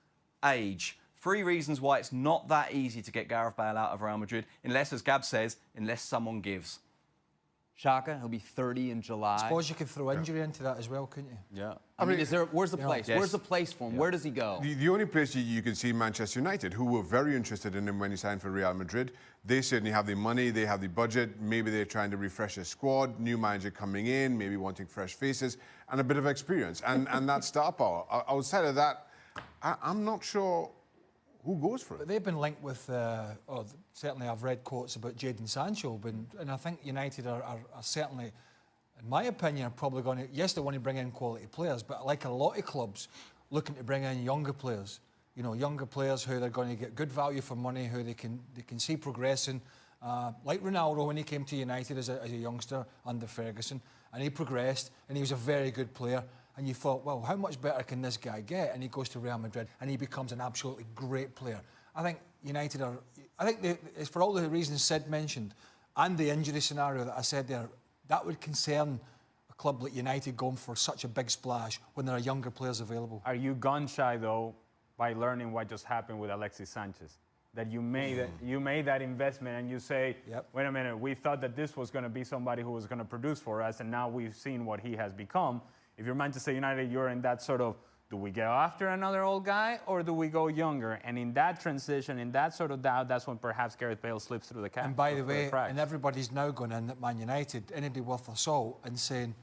age. 3 reasons why it's not that easy to get Gareth Bale out of Real Madrid, unless, as Gab says, unless someone gives. Xhaka, he'll be 30 in July. I suppose you could throw injury into that as well, couldn't you? Yeah. I mean, where's the place? Yes. Where's the place for him? Yeah. Where does he go? The only place you can see Manchester United, who were very interested in him when he signed for Real Madrid. They certainly have the money, they have the budget. Maybe they're trying to refresh their squad, new manager coming in, maybe wanting fresh faces and a bit of experience. And that star power. Outside of that, I'm not sure who goes for it? But they've been linked with, certainly I've read quotes about Jadon Sancho, and I think United are certainly, in my opinion, are probably going to, yes, they want to bring in quality players, but like a lot of clubs, looking to bring in younger players. You know, younger players who they're going to get good value for money, who they can see progressing. Like Ronaldo when he came to United as a youngster under Ferguson, and he progressed, and he was a very good player. And you thought, well, how much better can this guy get? And he goes to Real Madrid, and he becomes an absolutely great player. I think United are. I think it's for all the reasons Sid mentioned, and the injury scenario that I said there, that would concern a club like United going for such a big splash when there are younger players available. Are you gun-shy, though, by learning what just happened with Alexis Sanchez? That you made that investment and you say, yep, wait a minute, we thought that this was going to be somebody who was going to produce for us, and now we've seen what he has become. If you're Manchester United, you're in that sort of, do we go after another old guy or do we go younger? And in that transition, in that sort of doubt, that's when perhaps Gareth Bale slips through the cracks. And by the way, and everybody's now going in at Man United, anybody worth their salt, and saying,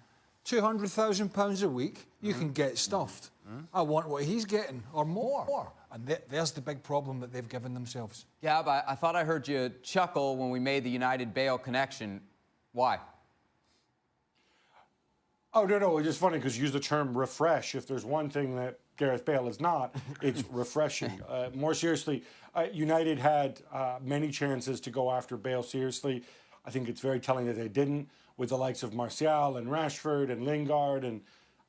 £200,000 a week, you can get stuffed. I want what he's getting, or more. And there's the big problem that they've given themselves. Yeah, but I thought I heard you chuckle when we made the United-Bale connection. Why? Oh, no, it's just funny because you use the term refresh. If there's one thing that Gareth Bale is not, it's refreshing. More seriously, United had many chances to go after Bale seriously. I think it's very telling that they didn't, with the likes of Martial and Rashford and Lingard and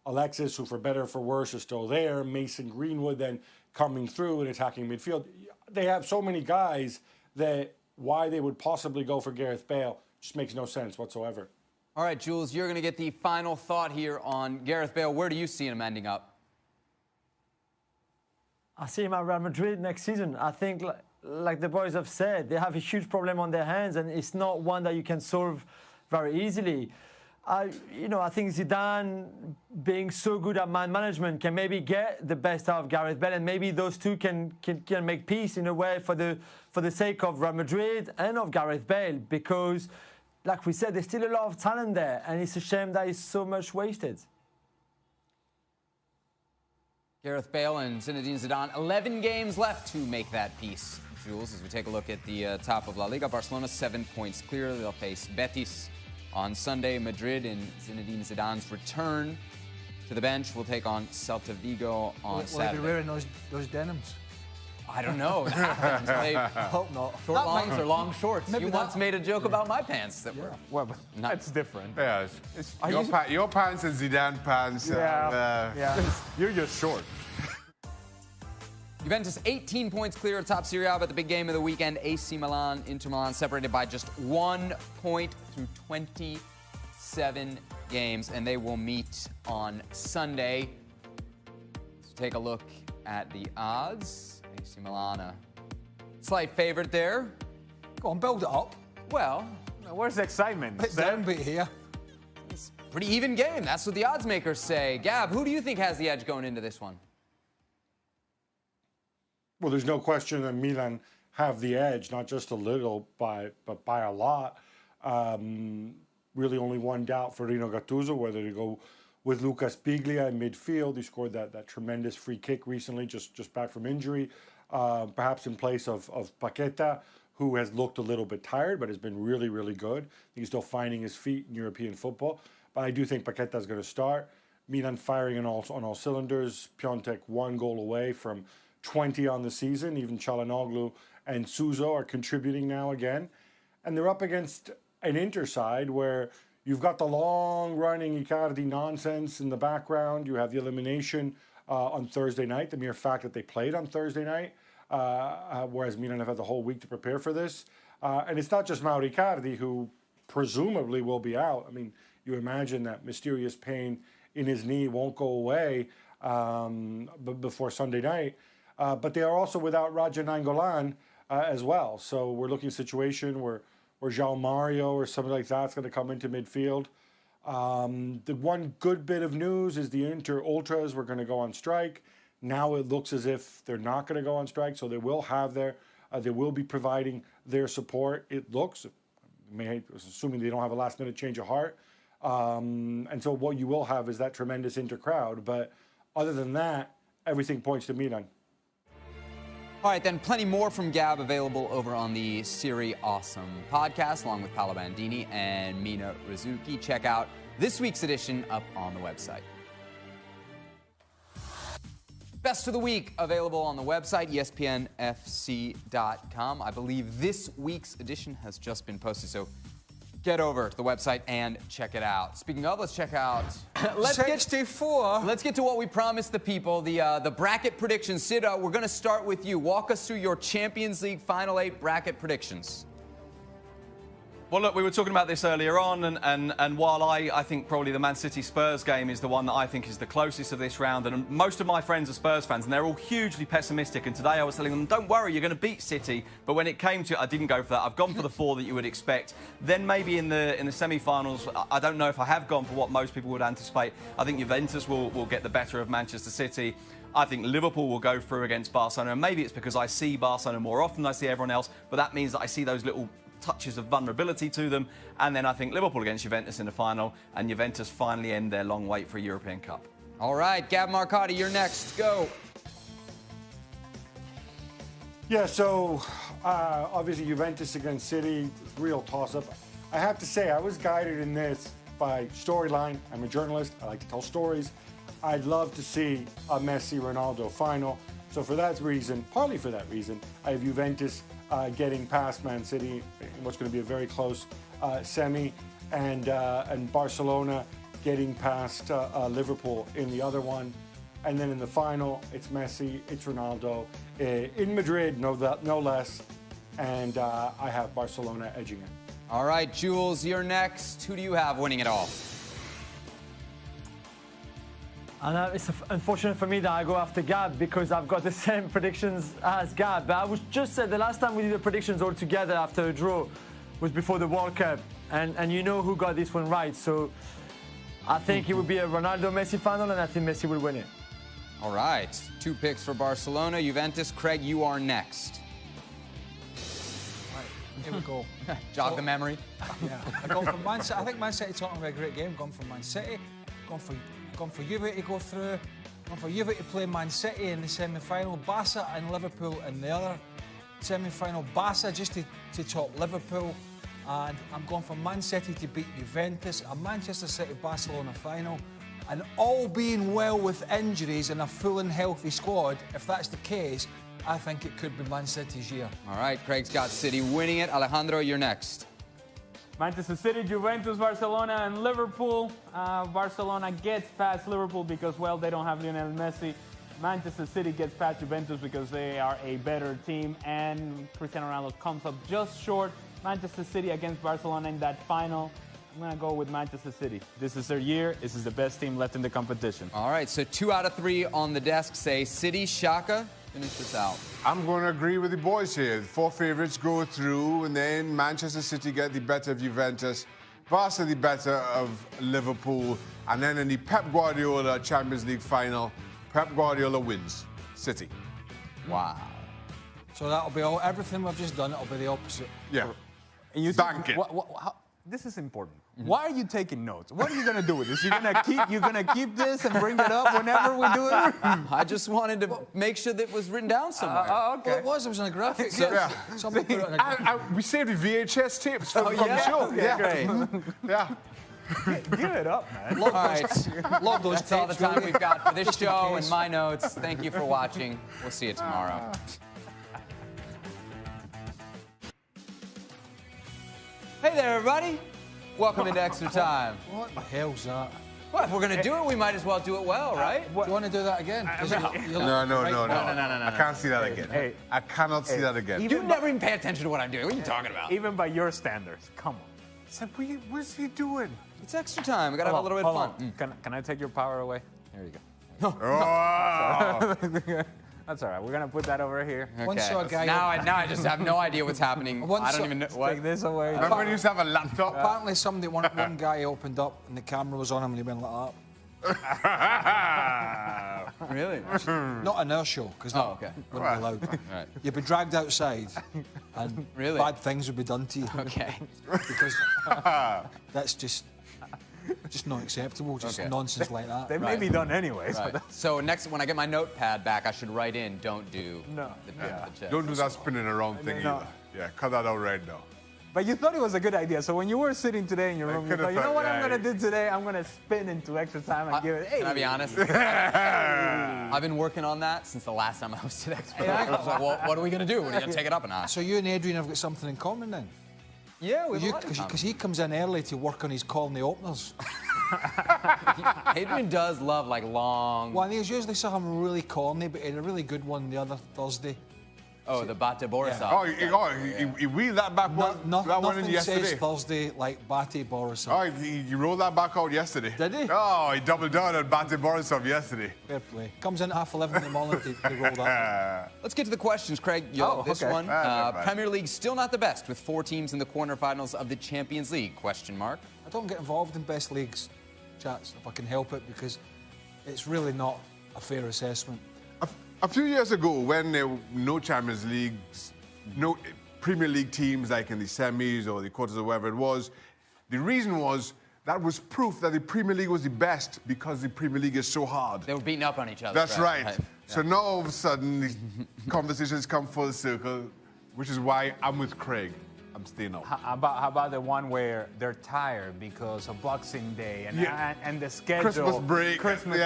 Alexis, who for better or for worse is still there, Mason Greenwood then coming through and attacking midfield. They have so many guys that why they would possibly go for Gareth Bale just makes no sense whatsoever. All right, Jules, you're going to get the final thought here on Gareth Bale. Where do you see him ending up? I see him at Real Madrid next season. I think, like the boys have said, they have a huge problem on their hands, and it's not one that you can solve very easily. I think Zidane, being so good at man management, can maybe get the best out of Gareth Bale, and maybe those two can make peace in a way for the sake of Real Madrid and of Gareth Bale, because, like we said, there's still a lot of talent there, and it's a shame that it's so much wasted. Gareth Bale and Zinedine Zidane, 11 games left to make that peace. Jules, as we take a look at the top of La Liga, Barcelona 7 points clear. They'll face Betis on Sunday. Madrid, in Zinedine Zidane's return to the bench, will take on Celta Vigo on Saturday. Will they be wearing those denims? I don't know. It happens. I hope not. Short longs or long shorts. Maybe you once made a joke about my pants that were... Well, but that's different. Yeah, your pants and Zidane pants. You're just short. Juventus 18 points clear atop Serie A, but the big game of the weekend, AC Milan, Inter Milan, separated by just 1 point through 27 games, and they will meet on Sunday. Let's take a look at the odds. AC Milan, a slight favorite there. Go on, build it up. Well, where's the excitement? Bit downbeat here. It's a pretty even game. That's what the odds makers say. Gab, who do you think has the edge going into this one? Well, there's no question that Milan have the edge, not just a little, but by a lot. Really only one doubt for Rino Gattuso, whether to go with Lucas Piglia in midfield. He scored that tremendous free kick recently, just back from injury. Perhaps in place of Paqueta, who has looked a little bit tired, but has been really, really good. I think he's still finding his feet in European football. But I do think Paqueta is going to start. Milan firing on all cylinders. Piontek 1 goal away from 20 on the season. Even Çalhanoğlu and Suso are contributing now again. And they're up against an Inter side where you've got the long-running Icardi nonsense in the background. You have the elimination on Thursday night, the mere fact that they played on Thursday night, whereas Milan have had the whole week to prepare for this. And it's not just Mauro Icardi, who presumably will be out. I mean, you imagine that mysterious pain in his knee won't go away before Sunday night. But they are also without Raja Nainggolan as well. So we're looking at a situation where João Mario or something like that's going to come into midfield. The one good bit of news is the Inter Ultras were going to go on strike. Now it looks as if they're not going to go on strike, so they will have they will be providing their support. It looks, assuming they don't have a last-minute change of heart. And so what you will have is that tremendous Inter crowd. But other than that, everything points to Milan. All right, then plenty more from Gab available over on the Siri Awesome podcast, along with Paolo Bandini and Mina Rizuki. Check out this week's edition up on the website. Best of the week available on the website, espnfc.com. I believe this week's edition has just been posted, so get over to the website and check it out. Speaking of, let's check out. Let's get to what we promised the people, the bracket predictions. Sid, we're going to start with you. Walk us through your Champions League Final 8 bracket predictions. Well, look, we were talking about this earlier on, and while I think probably the Man City Spurs game is the one that I think is the closest of this round, and most of my friends are Spurs fans, and they're all hugely pessimistic. And today I was telling them, don't worry, you're going to beat City. But when it came to it, I didn't go for that. I've gone for the 4 that you would expect. Then maybe in the semi-finals, I don't know if I have gone for what most people would anticipate. I think Juventus will get the better of Manchester City. I think Liverpool will go through against Barcelona. And maybe it's because I see Barcelona more often than I see everyone else, but that means that I see those little touches of vulnerability to them. And then I think Liverpool against Juventus in the final, and Juventus finally end their long wait for a European Cup. All right, Gab Marcotti, you're next. Go. Yeah, so obviously Juventus against City, real toss-up. I have to say, I was guided in this by storyline. I'm a journalist. I like to tell stories. I'd love to see a Messi-Ronaldo final. So for that reason, partly for that reason, I have Juventus getting past Man City in what's going to be a very close semi, and Barcelona getting past Liverpool in the other one. And then in the final, it's Messi, it's Ronaldo, in Madrid, no less, and I have Barcelona edging it. All right, Jules, you're next. Who do you have winning it all? And it's unfortunate for me that I go after Gab because I've got the same predictions as Gab. But I was just said the last time we did the predictions all together after a draw was before the World Cup. And you know who got this one right. So I think it would be a Ronaldo-Messi final, and I think Messi will win it. All right. 2 picks for Barcelona. Juventus. Craig, you are next. Here we go. Jog the memory. Yeah. I've gone for Man City. I think Man City Tottenham were a great game. Gone for Man City. Gone for Juve to go through. Gone for Juve to play Man City in the semi-final. Barca and Liverpool in the other semi-final. Barca just to top Liverpool. And I'm going for Man City to beat Juventus. A Manchester City-Barcelona final. And all being well with injuries and a full and healthy squad, if that's the case, I think it could be Man City's year. All right, Craig's got City winning it. Alejandro, you're next. Manchester City, Juventus, Barcelona, and Liverpool. Barcelona gets past Liverpool because, well, they don't have Lionel Messi. Manchester City gets past Juventus because they are a better team, and Cristiano Ronaldo comes up just short. Manchester City against Barcelona in that final. I'm going to go with Manchester City. This is their year. This is the best team left in the competition. All right, so 2 out of 3 on the desk say City. Shaka, finish this out. I'm going to agree with the boys here. The 4 favourites go through, and then Manchester City get the better of Juventus, Barca the better of Liverpool, and then in the Pep Guardiola Champions League final, Pep Guardiola wins. City. Wow. So that'll be all. Everything we've just done, it'll be the opposite. Yeah. And you Thank it. This is important. Why are you taking notes? What are you going to do with this? You're going to keep this and bring it up whenever we do it? I just wanted to make sure that it was written down somewhere. Well, Okay. it was on a graphic. Yeah. Somebody put it on a graphic. We saved the VHS tapes from the show. Yeah, great. Yeah. Give it up, man. All right. Love those That's all the tapes, time really. we've got for this Just in show case. and my notes. Thank you for watching. We'll see you tomorrow. Hey there, everybody. Welcome into Extra Time. What the hell's that? Well, if we're going to do it, we might as well do it well, right? Do you want to do that again? No. I can't see that again. Hey. I cannot see that again. You never even pay attention to what I'm doing. What are you talking about? Even by your standards, come on. Said, what's he doing? It's extra time. We got to have a little bit of fun. Can I take your power away? There you go. Oh. That's all right. We're gonna put that over here. Once saw a guy. Now I just have no idea what's happening. Once I don't saw- even know. Take What? this away. Remember when you used to have a laptop? Apparently, one guy opened up and the camera was on him and he went like Really? that. Not in our show, because okay. wouldn't be allowed. Right. You'd be dragged outside and Really? bad things would be done to you. Okay. Because that's just. Just not acceptable, just nonsense like that. They may be done anyways. Right. So next, when I get my notepad back, I should write in, don't do the chest. Don't do that spinning around thing either. Yeah, cut that out right now. But you thought it was a good idea. So when you were sitting today in your room, you thought, you know what I'm going to do today? I'm going to spin into extra time and give it, hey. Can I be honest? I've been working on that since the last time I hosted Extra Time. I was like, well, what are we going to do? We're going to take it up a notch. So you and Adrian have got something in common then? Yeah, we have Because he comes in early to work on his call in the openers. Adrian does love, like, long... Well, and there's usually something really corny, but he had a really good one the other Thursday. Oh, the Bate Borisov. Oh, he wheeled that back one in yesterday. Nothing says Thursday like Bate Borisov. Oh, he rolled that back out yesterday. Did he? Oh, he doubled down on Bate Borisov yesterday. Fair play. Comes in at 11:30 in the morning to roll that. Let's get to the questions, Craig. This one. Premier League still not the best, with 4 teams in the quarterfinals of the Champions League, question mark. I don't get involved in best leagues chats if I can help it, because it's really not a fair assessment. A few years ago, when there were no Champions Leagues, no Premier League teams like in the semis or the quarters or whatever it was, the reason was that was proof that the Premier League was the best because the Premier League is so hard. They were beating up on each other. That's right. So now all of a sudden, these conversations come full circle, which is why I'm with Craig. I'm staying out. How about the one where they're tired because of Boxing Day and the schedule? Christmas break. Christmas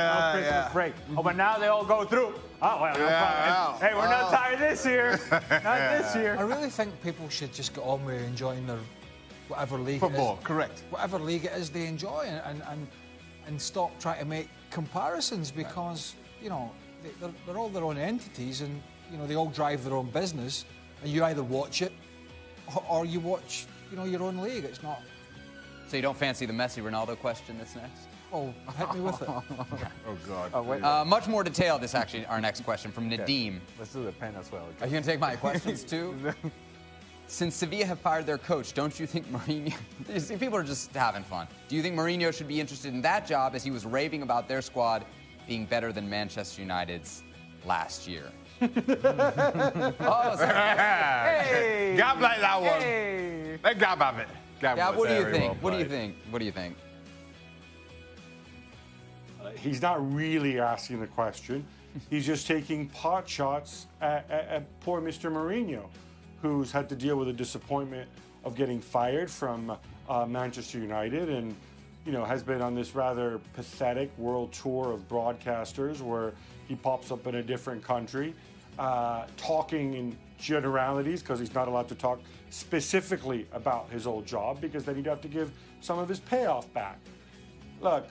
break. Oh, but now they all go through. Oh, well, hey, we're not tired this year. Not this year. I really think people should just get on with enjoying their whatever league Football, it is. correct. Whatever league it is they enjoy, and stop trying to make comparisons, because, you know, they're all their own entities, and, you know, they all drive their own business, and you either watch it or you watch, you know, your own league. It's not... So you don't fancy the Messi Ronaldo question that's next? Oh, hit me with it. Oh, God. Oh, wait. Much more detailed is actually our next question from Nadeem. Let's do the pen as well. Are you going to take my questions too? Since Sevilla have fired their coach, don't you think Mourinho... You see, people are just having fun. Do you think Mourinho should be interested in that job, as he was raving about their squad being better than Manchester United's last year? Hey! Gab like that one. Hey! Let Gab have it. Gab, what do you think? What do you think? What do you think? He's not really asking the question. He's just taking pot shots at poor Mr. Mourinho, who's had to deal with the disappointment of getting fired from Manchester United, and, you know, has been on this rather pathetic world tour of broadcasters where he pops up in a different country, talking in generalities, because he's not allowed to talk specifically about his old job, because then he'd have to give some of his payoff back. Look,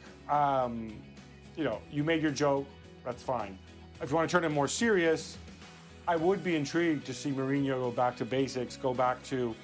you know, you made your joke, that's fine. If you want to turn it more serious, I would be intrigued to see Mourinho go back to basics, go back to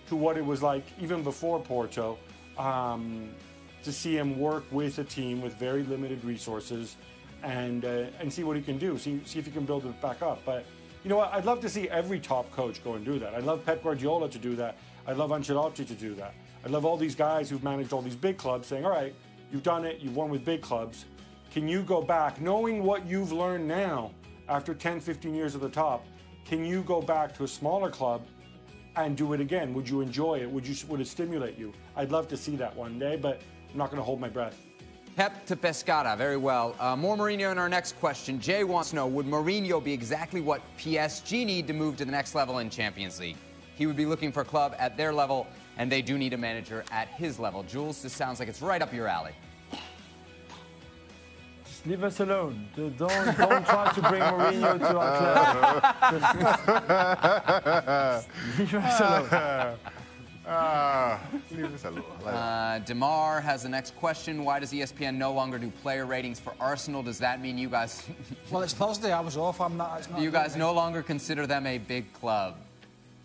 what it was like even before Porto, to see him work with a team with very limited resources, and see what he can do, see if he can build it back up. But you know what? I'd love to see every top coach go and do that. I'd love Pep Guardiola to do that. I'd love Ancelotti to do that. I'd love all these guys who've managed all these big clubs saying, all right, you've done it, you've won with big clubs. Can you go back, knowing what you've learned now after 10, 15 years at the top, can you go back to a smaller club and do it again? Would you enjoy it? Would it stimulate you? I'd love to see that one day, but I'm not going to hold my breath. Pep to Pescara, very well. More Mourinho in our next question. Jay wants to know, would Mourinho be exactly what PSG need to move to the next level in Champions League? He would be looking for a club at their level, and they do need a manager at his level. Jules, this sounds like it's right up your alley. Just leave us alone. Don't try to bring Mourinho to our club. Leave us alone. Demar has the next question. Why does ESPN no longer do player ratings for Arsenal? Does that mean you guys... Well, it's Thursday. I was off. I'm not... It's not you guys no longer consider them a big club?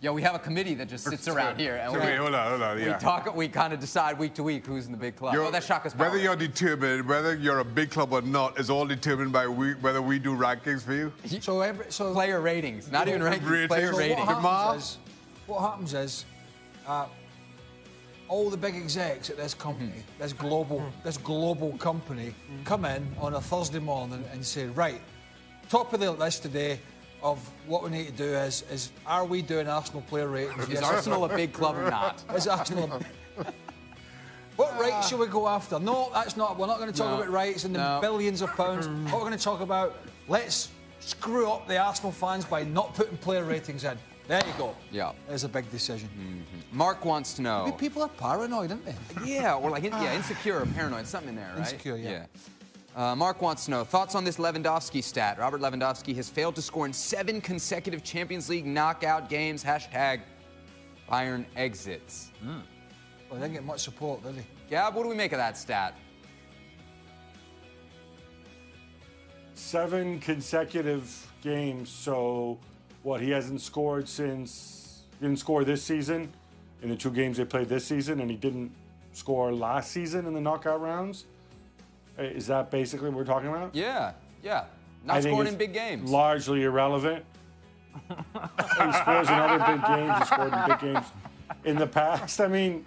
Yeah, we have a committee that just sits around here. And hold on, yeah. We kind of decide week to week who's in the big club. That's Shaka's power. Whether you're determined, whether you're a big club or not, is all determined by whether we do rankings for you. So player ratings, not even rankings, player ratings. What happens is all the big execs at this company, this global company, come in on a Thursday morning and say, right, top of the list today of what we need to do is are we doing Arsenal player ratings? Is Arsenal a big club or not? Is Arsenal... What What rights should we go after? No, that's not. We're not going to talk about rights and the billions of pounds. What we're going to talk about, let's screw up the Arsenal fans by not putting player ratings in. There you go. Yeah. There's a big decision. Mark wants to know. Maybe people are paranoid, aren't they? Yeah, or like insecure or paranoid, something in there, right? Insecure, yeah. Mark wants to know, thoughts on this Lewandowski stat. Robert Lewandowski has failed to score in 7 consecutive Champions League knockout games. Hashtag Bayern exits. Well, he didn't get much support, did he? Gab, what do we make of that stat? 7 consecutive games, so what, he hasn't scored since, he didn't score this season in the 2 games they played this season, and he didn't score last season in the knockout rounds? Is that basically what we're talking about? Yeah. Not scoring in big games. Largely irrelevant. He scores in other big games, he scored in big games in the past. I mean,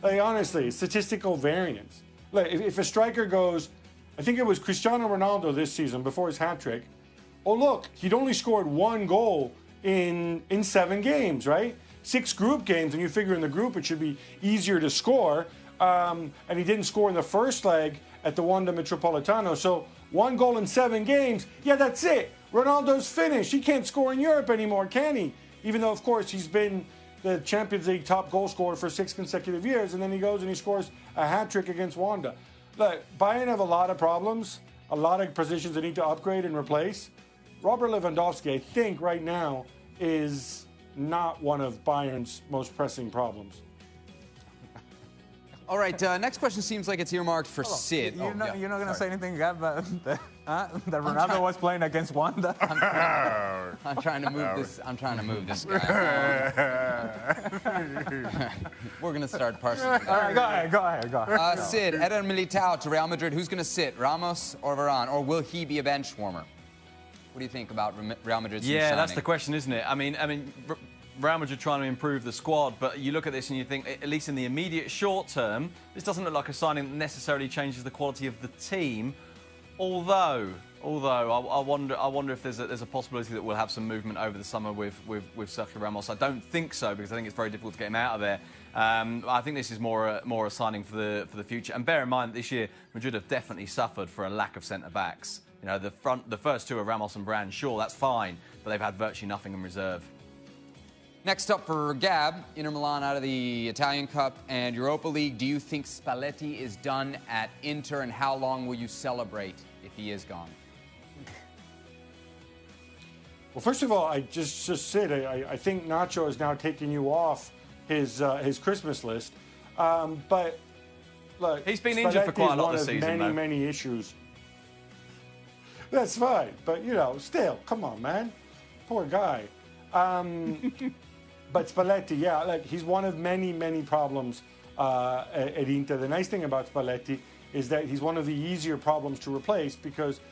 like, honestly, statistical variance. Like, if a striker goes, I think it was Cristiano Ronaldo this season before his hat-trick, oh, look, he'd only scored 1 goal in 7 games, right? 6 group games, and you figure in the group it should be easier to score. And he didn't score in the first leg at the Wanda Metropolitano. So 1 goal in 7 games, yeah, that's it. Ronaldo's finished. He can't score in Europe anymore, can he? Even though, of course, he's been the Champions League top goal scorer for 6 consecutive years, and then he goes and he scores a hat-trick against Wanda. Look, Bayern have a lot of problems, a lot of positions they need to upgrade and replace. Robert Lewandowski, I think, right now, is not one of Bayern's most pressing problems. All right, next question seems like it's earmarked for Sid. You're not going to say anything, Gab, that Ronaldo was playing against Wanda? I'm trying to move this. I'm trying to move this guy. We're going to start parsing. All right, go ahead. Sid, Eder Militao to Real Madrid. Who's going to sit, Ramos or Varane? Or will he be a bench warmer? What do you think about Real Madrid's Yeah, signing? that's the question, isn't it? I mean, Real Madrid trying to improve the squad, but you look at this and you think, at least in the immediate short term, this doesn't look like a signing that necessarily changes the quality of the team. Although I wonder if there's a possibility that we'll have some movement over the summer with Sergio Ramos. I don't think so, because I think it's very difficult to get him out of there. I think this is more a signing for the future. And bear in mind, this year Madrid have definitely suffered for a lack of centre backs. You know, the first 2 are Ramos and Brand. Sure, that's fine, but they've had virtually nothing in reserve. Next up for Gab, Inter Milan out of the Italian Cup and Europa League. Do you think Spalletti is done at Inter, and how long will you celebrate if he is gone? Well, first of all, I just said I think Nacho is now taking you off his Christmas list. But look, he's been injured for quite a lot this season. Many issues. That's fine, but still, come on, man, poor guy. But Spalletti, yeah, like, he's one of many problems at Inter. The nice thing about Spalletti is that he's one of the easier problems to replace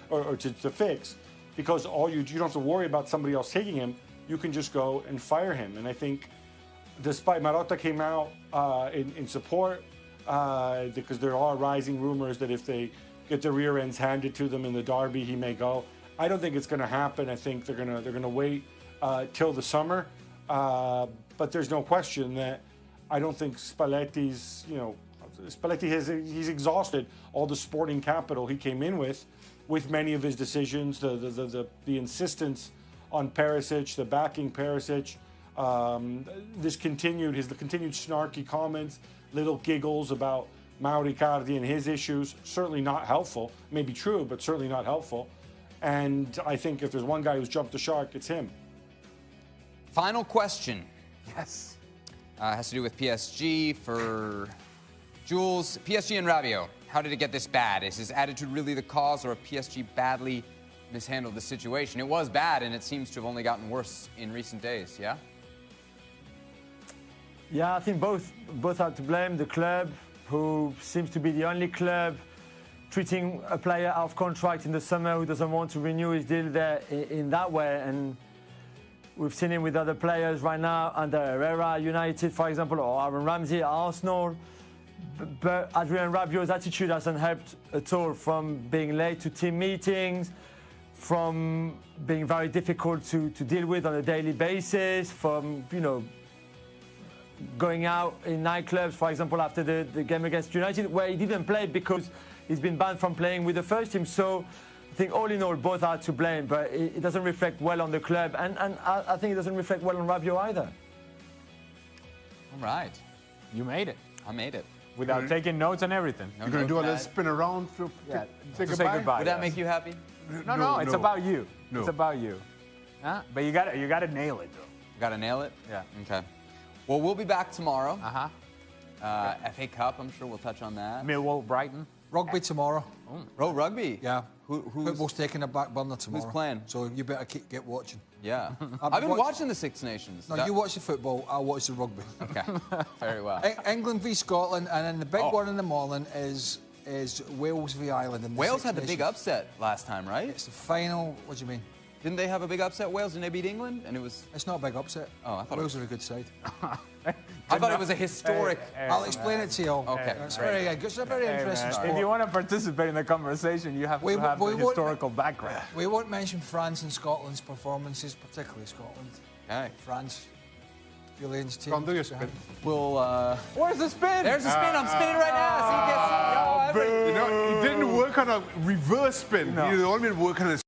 or to fix, because you don't have to worry about somebody else taking him. You can just go and fire him. And I think, despite Marotta came out in support, because there are rising rumors that if they get the rear ends handed to them in the derby, he may go. I don't think it's going to happen. I think they're gonna wait till the summer. But there's no question that I don't think Spalletti's, he's exhausted all the sporting capital he came in with many of his decisions, the insistence on Perisic, the backing Perisic, the continued snarky comments, little giggles about Mauro Icardi and his issues, certainly not helpful. Maybe true, but certainly not helpful. And I think if there's one guy who's jumped the shark, it's him. Final question. Yes. Has to do with PSG for Jules. PSG and Rabiot, how did it get this bad? Is his attitude really the cause, or have PSG badly mishandled the situation? It was bad, and it seems to have only gotten worse in recent days, yeah? Yeah, I think both are to blame. The club, who seems to be the only club treating a player out of contract in the summer who doesn't want to renew his deal there in that way. And we've seen him with other players right now, under Herrera, United, for example, or Aaron Ramsey at Arsenal. But Adrien Rabiot's attitude hasn't helped at all, from being late to team meetings, from being very difficult to deal with on a daily basis, from, going out in nightclubs, for example, after the game against United, where he didn't play because he's been banned from playing with the first team. So I think all in all, both are to blame, but it doesn't reflect well on the club, and I think it doesn't reflect well on Rabiot either. All right. You made it. I made it. Without taking notes and everything. You're going to do a little spin around to say goodbye? Would that make you happy? No, it's about you. No. It's about you. Huh? But you gotta nail it, though. Gotta nail it? Yeah. Okay. Well, we'll be back tomorrow. Uh-huh. FA Cup, I'm sure we'll touch on that. Millwall, Brighton. Rugby tomorrow. Oh, rugby? Yeah. Who's Football's taking a back burner tomorrow. playing? So you better get watching. Yeah. I've been watching the Six Nations. No, you watch the football, I'll watch the rugby. Okay. Very well. England v Scotland, and then the big one in the morning is Wales v Ireland. In the Wales Six had the big Nations. upset last time, right? It's the final. What do you mean? Didn't they have a big upset, Wales? Didn't they beat England? And it was... It's not a big upset. Oh, I thought Wales are a good side. I thought it was a historic... I'll explain it to you all. Okay, It's great. it's a very interesting sport. If you want to participate in the conversation, you have to have the historical background. We won't mention France and Scotland's performances, particularly Scotland. Okay. France, Julian's team. Go on, do your spin. We'll... Where's the spin? There's the spin. I'm spinning right now. So you get... You know, he didn't work on a reverse spin. No. He only been working on a